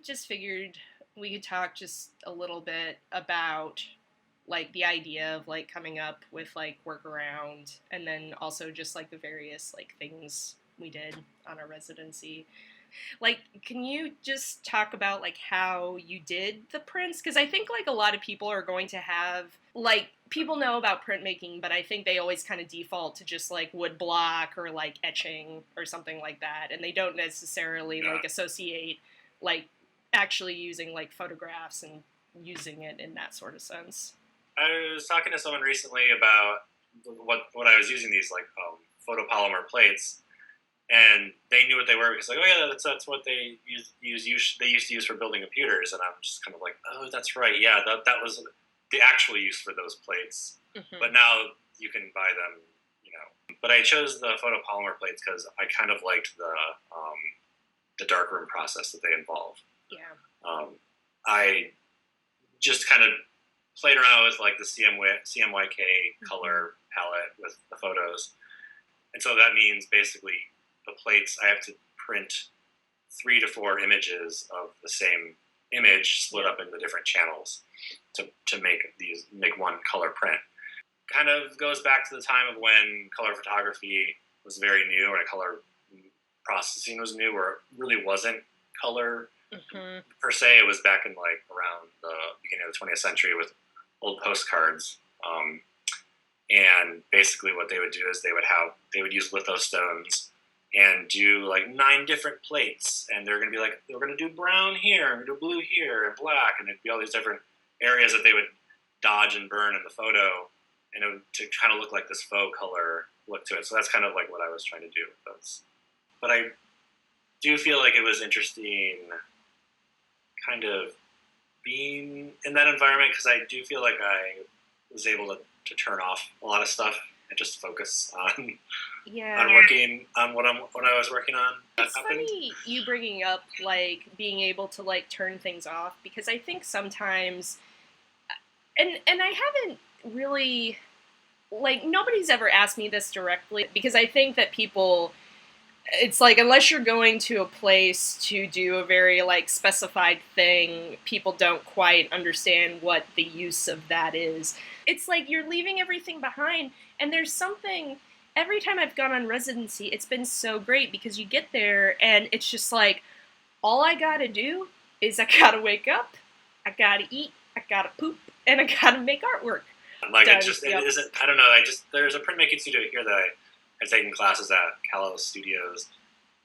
just figured we could talk just a little bit about like the idea of like coming up with like workaround and then also just like the various like things we did on our residency. Like, can you just talk about like how you did the prints? Because I think like a lot of people are going to have like people know about printmaking, but I think they always kind of default to just like wood block or like etching or something like that, and they don't necessarily like associate like actually using like photographs and using it in that sort of sense. I was talking to someone recently about what I was using these like photopolymer plates, and they knew what they were because like, oh yeah, that's what they they used to use for building computers, and I'm just kind of like, oh, that's right, yeah, that was the actual use for those plates. Mm-hmm. But now you can buy them, you know. But I chose the photopolymer plates because I kind of liked the darkroom process that they involve. Yeah. I just kind of played around with like the CMYK color palette with the photos. And so that means basically the plates, I have to print 3 to 4 images of the same image split up into different channels to make one color print. Kind of goes back to the time of when color photography was very new, or color processing was new, where it really wasn't color per se. It was back in like around the beginning of the 20th century with old postcards. And basically what they would do is they would use lithostones and do like 9 different plates, and they're going to be like, we're going to do brown here, and do blue here, and black, and it'd be all these different areas that they would dodge and burn in the photo, and it would to kind of look like this faux color look to it. So that's kind of like what I was trying to do with those. But I do feel like it was interesting kind of being in that environment, because I do feel like I was able to turn off a lot of stuff and just focus on working on what I was working on. It's funny you bringing up like being able to like turn things off, because I think sometimes, and I haven't really, like, nobody's ever asked me this directly, because I think that people, it's like unless you're going to a place to do a very like specified thing, people don't quite understand what the use of that is. It's like you're leaving everything behind, and there's something, every time I've gone on residency, it's been so great because you get there and it's just like, all I gotta do is I gotta wake up, I gotta eat, I gotta poop, and I gotta make artwork. Like it isn't, I don't know, there's a printmaking studio here that I've taken classes at, Calo Studios,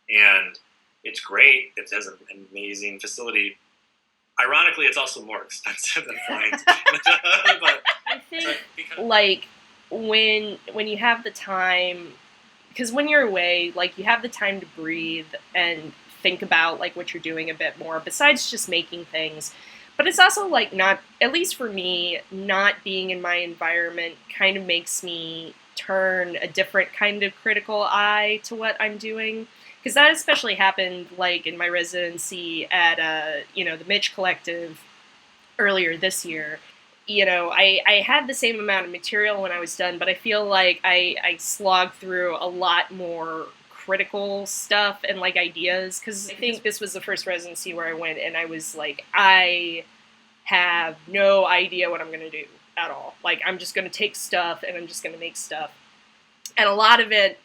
and it's great. It has an amazing facility. Ironically, it's also more expensive than flying. But I think, like, when you have the time, because when you're away, like, you have the time to breathe and think about, like, what you're doing a bit more, besides just making things. But it's also, like, not, at least for me, not being in my environment kind of makes me turn a different kind of critical eye to what I'm doing. Because that especially happened, like, in my residency at, the Mitch Collective earlier this year. I had the same amount of material when I was done, but I feel like I slogged through a lot more critical stuff and, like, ideas. Because I think this was the first residency where I went and I was like, I have no idea what I'm going to do at all. Like, I'm just going to take stuff and I'm just going to make stuff. And a lot of it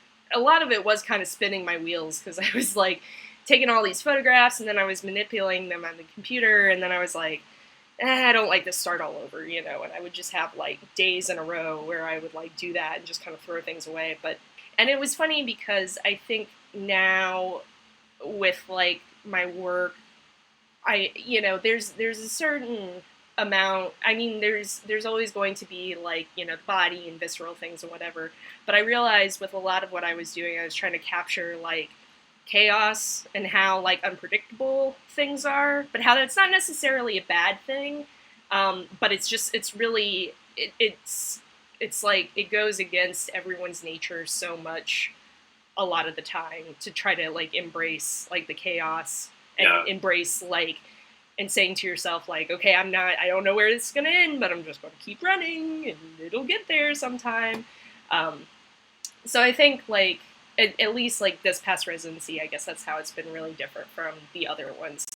was kind of spinning my wheels, because I was like taking all these photographs and then I was manipulating them on the computer, and then I was like, I don't like to start all over, and I would just have like days in a row where I would like do that and just kind of throw things away. And it was funny because I think now with like my work, there's a certain amount, I mean, there's always going to be like, the body and visceral things and whatever, but I realized with a lot of what I was doing, I was trying to capture like chaos and how like unpredictable things are, but how that's not necessarily a bad thing, but it's like it goes against everyone's nature so much a lot of the time to try to like embrace like the chaos and embrace like, and saying to yourself, like, okay, I don't know where it's going to end, but I'm just going to keep running, and it'll get there sometime. So I think, like, at least, like, this past residency, I guess that's how it's been really different from the other ones.